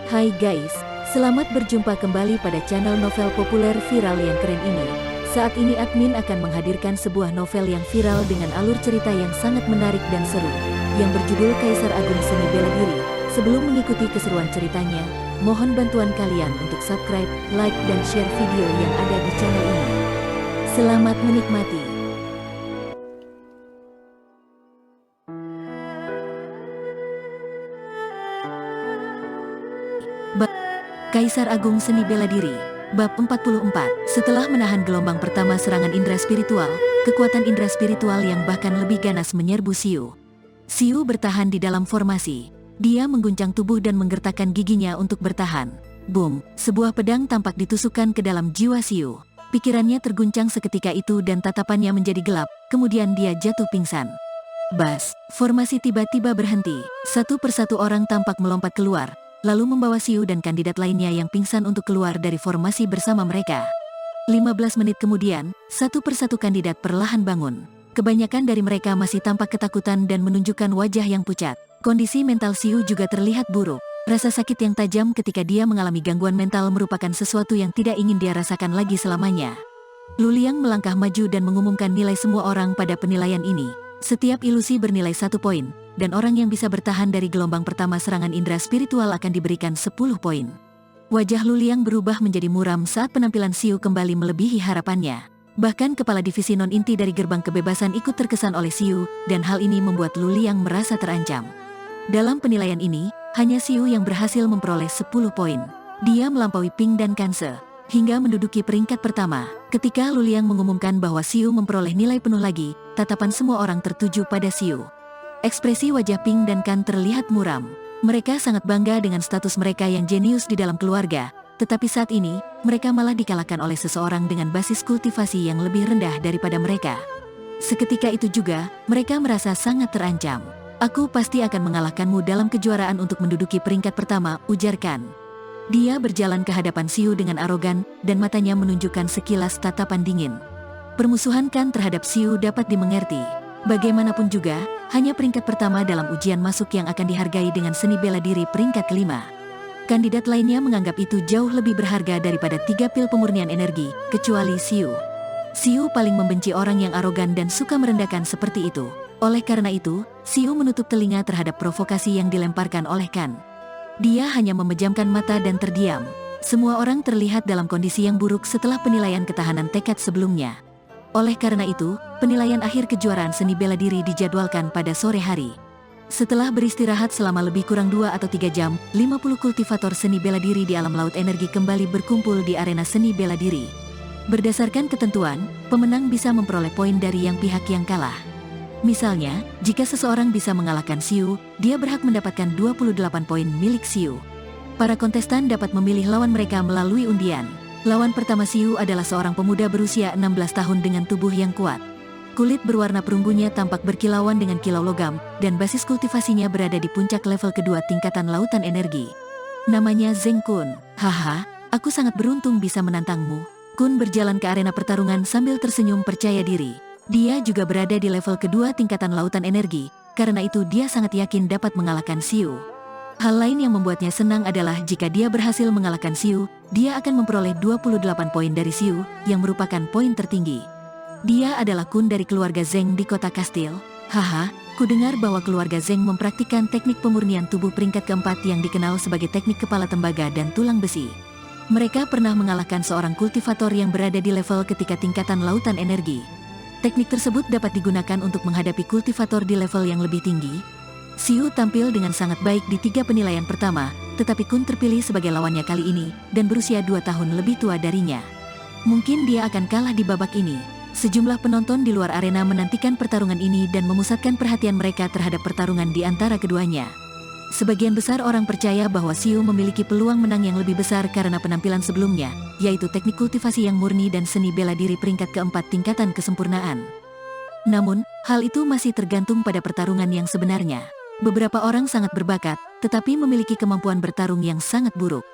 Hai guys, selamat berjumpa kembali pada channel novel populer viral yang keren ini. Saat ini admin akan menghadirkan sebuah novel yang viral dengan alur cerita yang sangat menarik dan seru, yang berjudul Kaisar Agung Seni Bela Diri. Sebelum mengikuti keseruan ceritanya, mohon bantuan kalian untuk subscribe, like, dan share video yang ada di channel ini. Selamat menikmati. Kaisar Agung Seni Bela Diri, Bab 44. Setelah menahan gelombang pertama serangan indera spiritual, kekuatan indera spiritual yang bahkan lebih ganas menyerbu Xiu. Xiu bertahan di dalam formasi. Dia mengguncang tubuh dan menggertakkan giginya untuk bertahan. Boom, sebuah pedang tampak ditusukkan ke dalam jiwa Xiu. Pikirannya terguncang seketika itu dan tatapannya menjadi gelap, kemudian dia jatuh pingsan. Bas, formasi tiba-tiba berhenti. Satu persatu orang tampak melompat keluar, lalu membawa Xiu dan kandidat lainnya yang pingsan untuk keluar dari formasi bersama mereka. 15 menit kemudian, satu persatu kandidat perlahan bangun. Kebanyakan dari mereka masih tampak ketakutan dan menunjukkan wajah yang pucat. Kondisi mental Xiu juga terlihat buruk. Rasa sakit yang tajam ketika dia mengalami gangguan mental merupakan sesuatu yang tidak ingin dia rasakan lagi selamanya. Luliang melangkah maju dan mengumumkan nilai semua orang pada penilaian ini. Setiap ilusi bernilai 1 poin, dan orang yang bisa bertahan dari gelombang pertama serangan indera spiritual akan diberikan 10 poin. Wajah Luliang berubah menjadi muram saat penampilan Xiu kembali melebihi harapannya. Bahkan kepala divisi non-inti dari Gerbang Kebebasan ikut terkesan oleh Xiu, dan hal ini membuat Luliang merasa terancam. Dalam penilaian ini, hanya Xiu yang berhasil memperoleh 10 poin. Dia melampaui Ping dan Kanse, hingga menduduki peringkat pertama. Ketika Luliang mengumumkan bahwa Xiu memperoleh nilai penuh lagi, tatapan semua orang tertuju pada Xiu. Ekspresi wajah Ping dan Kan terlihat muram. Mereka sangat bangga dengan status mereka yang jenius di dalam keluarga, tetapi saat ini, mereka malah dikalahkan oleh seseorang dengan basis kultivasi yang lebih rendah daripada mereka. Seketika itu juga, mereka merasa sangat terancam. Aku pasti akan mengalahkanmu dalam kejuaraan untuk menduduki peringkat pertama, ujar Kan. Dia berjalan ke hadapan Xiu dengan arogan, dan matanya menunjukkan sekilas tatapan dingin. Permusuhan Kan terhadap Xiu dapat dimengerti. Bagaimanapun juga, hanya peringkat pertama dalam ujian masuk yang akan dihargai dengan seni bela diri peringkat kelima. Kandidat lainnya menganggap itu jauh lebih berharga daripada 3 pil pemurnian energi, kecuali Xiu. Xiu paling membenci orang yang arogan dan suka merendahkan seperti itu. Oleh karena itu, Xiu menutup telinga terhadap provokasi yang dilemparkan oleh Kan. Dia hanya memejamkan mata dan terdiam. Semua orang terlihat dalam kondisi yang buruk setelah penilaian ketahanan tekad sebelumnya. Oleh karena itu, penilaian akhir kejuaraan seni bela diri dijadwalkan pada sore hari. Setelah beristirahat selama lebih kurang 2 atau 3 jam, 50 kultivator seni bela diri di alam laut energi kembali berkumpul di arena seni bela diri. Berdasarkan ketentuan, pemenang bisa memperoleh poin dari yang pihak yang kalah. Misalnya, jika seseorang bisa mengalahkan Xiu, dia berhak mendapatkan 28 poin milik Xiu. Para kontestan dapat memilih lawan mereka melalui undian. Lawan pertama Xiu adalah seorang pemuda berusia 16 tahun dengan tubuh yang kuat. Kulit berwarna perunggunya tampak berkilauan dengan kilau logam, dan basis kultivasinya berada di puncak level kedua tingkatan lautan energi. Namanya Zeng Kun. Haha, aku sangat beruntung bisa menantangmu. Kun berjalan ke arena pertarungan sambil tersenyum percaya diri. Dia juga berada di level kedua tingkatan lautan energi, karena itu dia sangat yakin dapat mengalahkan Xiu. Hal lain yang membuatnya senang adalah jika dia berhasil mengalahkan Xiu, dia akan memperoleh 28 poin dari Xiu, yang merupakan poin tertinggi. Dia adalah Kun dari keluarga Zeng di kota Kastil. Haha, ku dengar bahwa keluarga Zeng mempraktikkan teknik pemurnian tubuh peringkat keempat yang dikenal sebagai teknik kepala tembaga dan tulang besi. Mereka pernah mengalahkan seorang kultivator yang berada di level ketika tingkatan lautan energi. Teknik tersebut dapat digunakan untuk menghadapi kultivator di level yang lebih tinggi. Xiu tampil dengan sangat baik di 3 penilaian pertama, tetapi Kun terpilih sebagai lawannya kali ini, dan berusia 2 tahun lebih tua darinya. Mungkin dia akan kalah di babak ini. Sejumlah penonton di luar arena menantikan pertarungan ini dan memusatkan perhatian mereka terhadap pertarungan di antara keduanya. Sebagian besar orang percaya bahwa Xiu memiliki peluang menang yang lebih besar karena penampilan sebelumnya, yaitu teknik kultivasi yang murni dan seni bela diri peringkat keempat tingkatan kesempurnaan. Namun, hal itu masih tergantung pada pertarungan yang sebenarnya. Beberapa orang sangat berbakat, tetapi memiliki kemampuan bertarung yang sangat buruk.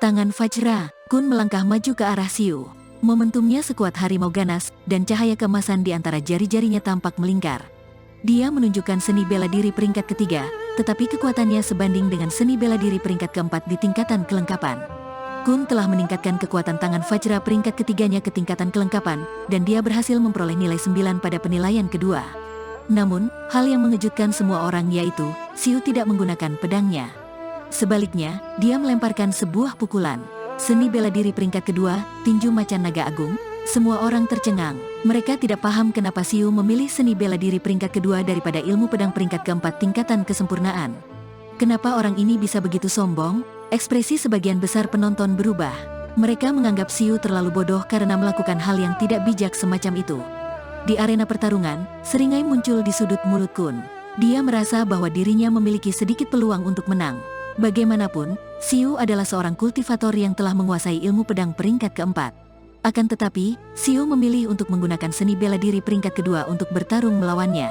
Tangan Vajra, Kun melangkah maju ke arah Xiu. Momentumnya sekuat harimau ganas, dan cahaya keemasan di antara jari-jarinya tampak melingkar. Dia menunjukkan seni bela diri peringkat ketiga, tetapi kekuatannya sebanding dengan seni bela diri peringkat keempat di tingkatan kelengkapan. Kun telah meningkatkan kekuatan tangan Vajra peringkat ketiganya ke tingkatan kelengkapan, dan dia berhasil memperoleh nilai 9 pada penilaian kedua. Namun, hal yang mengejutkan semua orang yaitu, Siu tidak menggunakan pedangnya. Sebaliknya, dia melemparkan sebuah pukulan. Seni bela diri peringkat kedua, tinju macan naga agung. Semua orang tercengang. Mereka tidak paham kenapa Siu memilih seni bela diri peringkat kedua daripada ilmu pedang peringkat keempat tingkatan kesempurnaan. Kenapa orang ini bisa begitu sombong? Ekspresi sebagian besar penonton berubah. Mereka menganggap Siu terlalu bodoh karena melakukan hal yang tidak bijak semacam itu. Di arena pertarungan, seringai muncul di sudut mulut Kun. Dia merasa bahwa dirinya memiliki sedikit peluang untuk menang. Bagaimanapun, Siu adalah seorang kultivator yang telah menguasai ilmu pedang peringkat keempat. Akan tetapi, Siu memilih untuk menggunakan seni bela diri peringkat kedua untuk bertarung melawannya.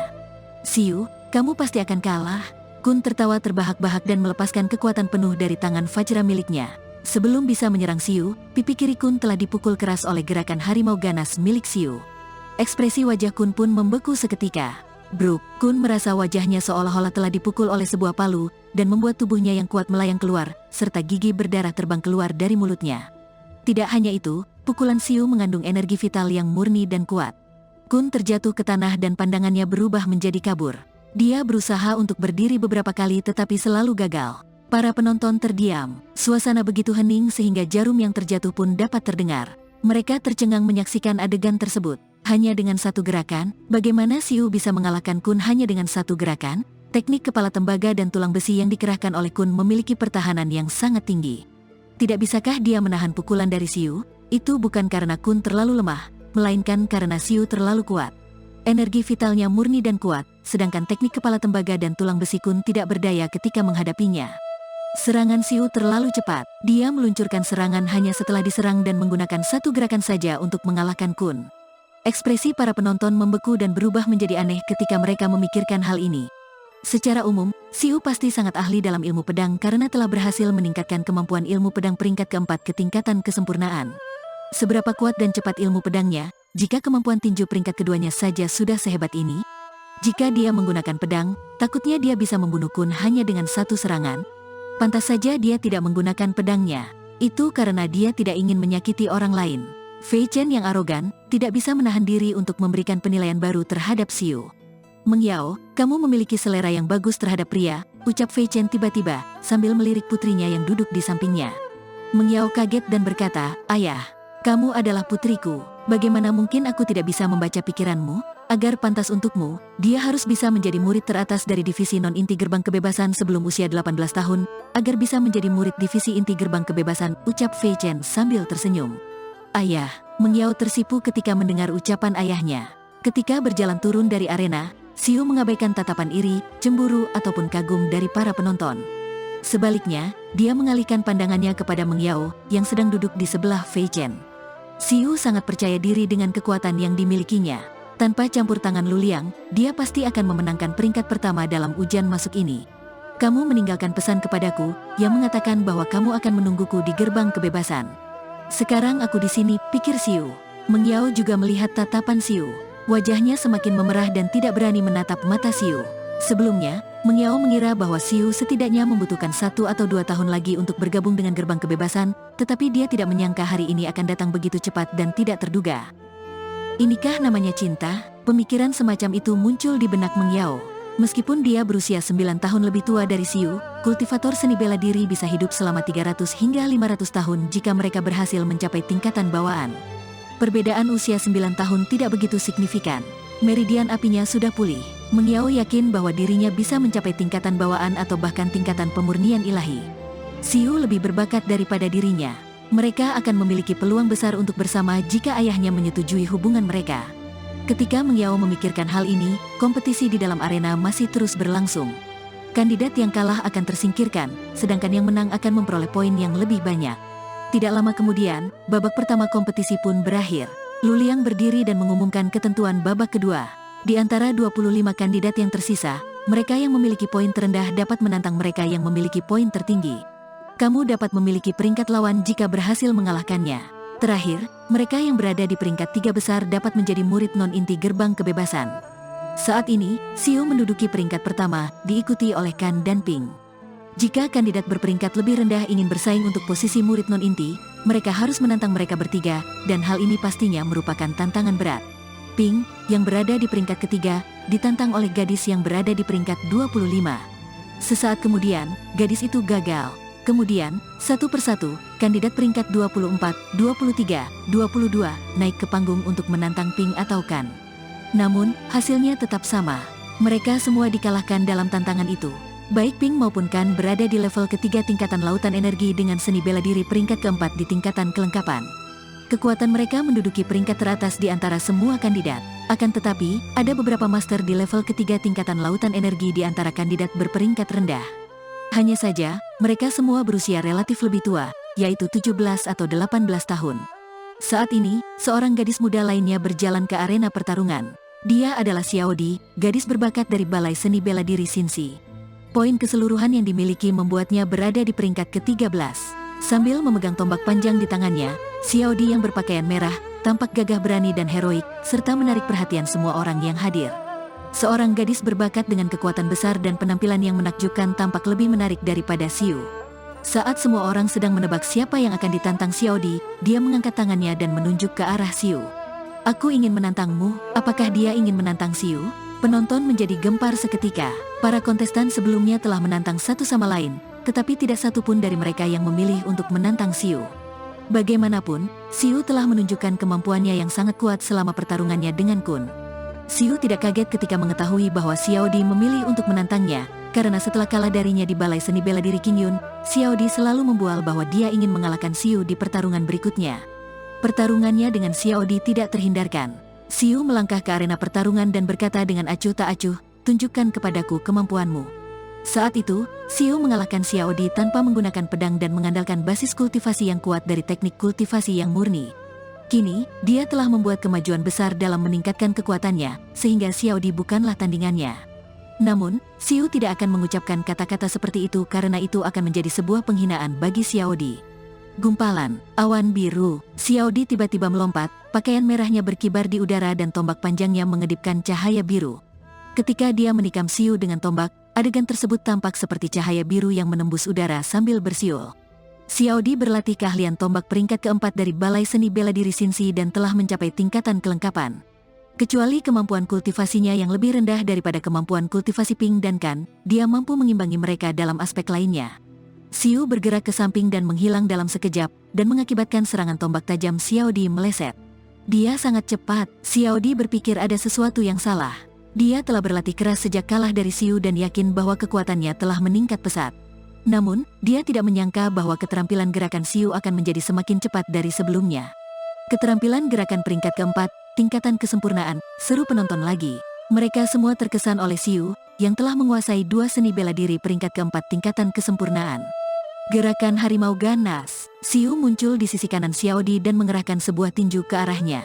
Siu, kamu pasti akan kalah. Kun tertawa terbahak-bahak dan melepaskan kekuatan penuh dari tangan Vajra miliknya. Sebelum bisa menyerang Siu, pipi kiri Kun telah dipukul keras oleh gerakan harimau ganas milik Siu. Ekspresi wajah Kun pun membeku seketika. Bruk, Kun merasa wajahnya seolah-olah telah dipukul oleh sebuah palu, dan membuat tubuhnya yang kuat melayang keluar, serta gigi berdarah terbang keluar dari mulutnya. Tidak hanya itu, pukulan Siu mengandung energi vital yang murni dan kuat. Kun terjatuh ke tanah dan pandangannya berubah menjadi kabur. Dia berusaha untuk berdiri beberapa kali tetapi selalu gagal. Para penonton terdiam. Suasana begitu hening sehingga jarum yang terjatuh pun dapat terdengar. Mereka tercengang menyaksikan adegan tersebut. Hanya dengan satu gerakan, bagaimana Siu bisa mengalahkan Kun hanya dengan satu gerakan? Teknik kepala tembaga dan tulang besi yang dikerahkan oleh Kun memiliki pertahanan yang sangat tinggi. Tidak bisakah dia menahan pukulan dari Siu? Itu bukan karena Kun terlalu lemah, melainkan karena Siu terlalu kuat. Energi vitalnya murni dan kuat, sedangkan teknik kepala tembaga dan tulang besi Kun tidak berdaya ketika menghadapinya. Serangan Siu terlalu cepat. Dia meluncurkan serangan hanya setelah diserang dan menggunakan satu gerakan saja untuk mengalahkan Kun. Ekspresi para penonton membeku dan berubah menjadi aneh ketika mereka memikirkan hal ini. Secara umum, Siu pasti sangat ahli dalam ilmu pedang karena telah berhasil meningkatkan kemampuan ilmu pedang peringkat keempat ke tingkatan kesempurnaan. Seberapa kuat dan cepat ilmu pedangnya, jika kemampuan tinju peringkat keduanya saja sudah sehebat ini? Jika dia menggunakan pedang, takutnya dia bisa membunuh Kun hanya dengan satu serangan. Pantas saja dia tidak menggunakan pedangnya. Itu karena dia tidak ingin menyakiti orang lain. Fei Chen yang arogan, tidak bisa menahan diri untuk memberikan penilaian baru terhadap Siu. Meng Yao, kamu memiliki selera yang bagus terhadap pria, ucap Fei Chen tiba-tiba, sambil melirik putrinya yang duduk di sampingnya. Meng Yao kaget dan berkata, "Ayah, kamu adalah putriku. Bagaimana mungkin aku tidak bisa membaca pikiranmu? Agar pantas untukmu, dia harus bisa menjadi murid teratas dari divisi non-inti gerbang kebebasan sebelum usia 18 tahun, agar bisa menjadi murid divisi inti gerbang kebebasan," ucap Fei Chen sambil tersenyum. Ayah, Meng Yao tersipu ketika mendengar ucapan ayahnya. Ketika berjalan turun dari arena, Siu mengabaikan tatapan iri, cemburu, ataupun kagum dari para penonton. Sebaliknya, dia mengalihkan pandangannya kepada Meng Yao, yang sedang duduk di sebelah Fei Chen. Siu sangat percaya diri dengan kekuatan yang dimilikinya. Tanpa campur tangan Luliang, dia pasti akan memenangkan peringkat pertama dalam ujian masuk ini. Kamu meninggalkan pesan kepadaku, yang mengatakan bahwa kamu akan menungguku di gerbang kebebasan. Sekarang aku di sini, pikir Siu. Meng Yao juga melihat tatapan Siu. Wajahnya semakin memerah dan tidak berani menatap mata Siu. Sebelumnya, Meng Yao mengira bahwa Siu setidaknya membutuhkan 1 atau 2 tahun lagi untuk bergabung dengan gerbang kebebasan, tetapi dia tidak menyangka hari ini akan datang begitu cepat dan tidak terduga. Inikah namanya cinta? Pemikiran semacam itu muncul di benak Meng Yao. Meskipun dia berusia 9 tahun lebih tua dari Siu, kultivator seni bela diri bisa hidup selama 300 hingga 500 tahun jika mereka berhasil mencapai tingkatan bawaan. Perbedaan usia 9 tahun tidak begitu signifikan. Meridian apinya sudah pulih. Meng Yao yakin bahwa dirinya bisa mencapai tingkatan bawaan atau bahkan tingkatan pemurnian ilahi. Siu lebih berbakat daripada dirinya. Mereka akan memiliki peluang besar untuk bersama jika ayahnya menyetujui hubungan mereka. Ketika Meng Yao memikirkan hal ini, kompetisi di dalam arena masih terus berlangsung. Kandidat yang kalah akan tersingkirkan, sedangkan yang menang akan memperoleh poin yang lebih banyak. Tidak lama kemudian, babak pertama kompetisi pun berakhir. Luliang berdiri dan mengumumkan ketentuan babak kedua. Di antara 25 kandidat yang tersisa, mereka yang memiliki poin terendah dapat menantang mereka yang memiliki poin tertinggi. Kamu dapat memiliki peringkat lawan jika berhasil mengalahkannya. Terakhir, mereka yang berada di peringkat 3 besar dapat menjadi murid non-inti gerbang kebebasan. Saat ini, Xiu menduduki peringkat pertama, diikuti oleh Kan dan Ping. Jika kandidat berperingkat lebih rendah ingin bersaing untuk posisi murid non-inti, mereka harus menantang mereka bertiga, dan hal ini pastinya merupakan tantangan berat. Ping, yang berada di peringkat ketiga, ditantang oleh gadis yang berada di peringkat 25. Sesaat kemudian, gadis itu gagal. Kemudian, satu persatu, kandidat peringkat 24, 23, 22, naik ke panggung untuk menantang Ping atau Kan. Namun, hasilnya tetap sama. Mereka semua dikalahkan dalam tantangan itu. Baik Ping maupun Kan berada di level ketiga tingkatan lautan energi dengan seni bela diri peringkat keempat di tingkatan kelengkapan. Kekuatan mereka menduduki peringkat teratas di antara semua kandidat. Akan tetapi, ada beberapa master di level ketiga tingkatan lautan energi di antara kandidat berperingkat rendah. Hanya saja, mereka semua berusia relatif lebih tua, yaitu 17 atau 18 tahun. Saat ini, seorang gadis muda lainnya berjalan ke arena pertarungan. Dia adalah Xiaodi, gadis berbakat dari Balai Seni Bela Diri Xinxi. Poin keseluruhan yang dimiliki membuatnya berada di peringkat ke-13. Sambil memegang tombak panjang di tangannya, Xiaodi yang berpakaian merah, tampak gagah berani dan heroik, serta menarik perhatian semua orang yang hadir. Seorang gadis berbakat dengan kekuatan besar dan penampilan yang menakjubkan tampak lebih menarik daripada Xiu. Saat semua orang sedang menebak siapa yang akan ditantang Xiaodi, dia mengangkat tangannya dan menunjuk ke arah Xiu. "Aku ingin menantangmu, apakah dia ingin menantang Xiu?" Penonton menjadi gempar seketika. Para kontestan sebelumnya telah menantang satu sama lain, tetapi tidak satu pun dari mereka yang memilih untuk menantang Xiu. Bagaimanapun, Xiu telah menunjukkan kemampuannya yang sangat kuat selama pertarungannya dengan Kun. Xiu tidak kaget ketika mengetahui bahwa Xiaodi memilih untuk menantangnya, karena setelah kalah darinya di Balai Seni Bela Diri Qingyun, Xiaodi selalu membual bahwa dia ingin mengalahkan Xiu di pertarungan berikutnya. Pertarungannya dengan Xiaodi tidak terhindarkan. Xiu melangkah ke arena pertarungan dan berkata dengan acuh tak acuh, "Tunjukkan kepadaku kemampuanmu." Saat itu, Xiu mengalahkan Xiaodi tanpa menggunakan pedang dan mengandalkan basis kultivasi yang kuat dari teknik kultivasi yang murni. Kini, dia telah membuat kemajuan besar dalam meningkatkan kekuatannya, sehingga Xiaodi bukanlah tandingannya. Namun, Xiu tidak akan mengucapkan kata-kata seperti itu karena itu akan menjadi sebuah penghinaan bagi Xiaodi. Gumpalan, awan biru, Xiaodi tiba-tiba melompat, pakaian merahnya berkibar di udara dan tombak panjangnya mengedipkan cahaya biru. Ketika dia menikam Xiu dengan tombak, adegan tersebut tampak seperti cahaya biru yang menembus udara sambil bersiul. Xiaodi berlatih keahlian tombak peringkat keempat dari Balai Seni Bela Diri Xinxi dan telah mencapai tingkatan kelengkapan. Kecuali kemampuan kultivasinya yang lebih rendah daripada kemampuan kultivasi Ping dan Kan, dia mampu mengimbangi mereka dalam aspek lainnya. Xiu bergerak ke samping dan menghilang dalam sekejap, dan mengakibatkan serangan tombak tajam Xiaodi meleset. Dia sangat cepat, Xiaodi berpikir ada sesuatu yang salah. Dia telah berlatih keras sejak kalah dari Xiu dan yakin bahwa kekuatannya telah meningkat pesat. Namun, dia tidak menyangka bahwa keterampilan gerakan Xiu akan menjadi semakin cepat dari sebelumnya. Keterampilan gerakan peringkat keempat, tingkatan kesempurnaan, seru penonton lagi. Mereka semua terkesan oleh Xiu, yang telah menguasai dua seni bela diri peringkat keempat tingkatan kesempurnaan. Gerakan harimau ganas, Xiu muncul di sisi kanan Xiaodi dan mengerahkan sebuah tinju ke arahnya.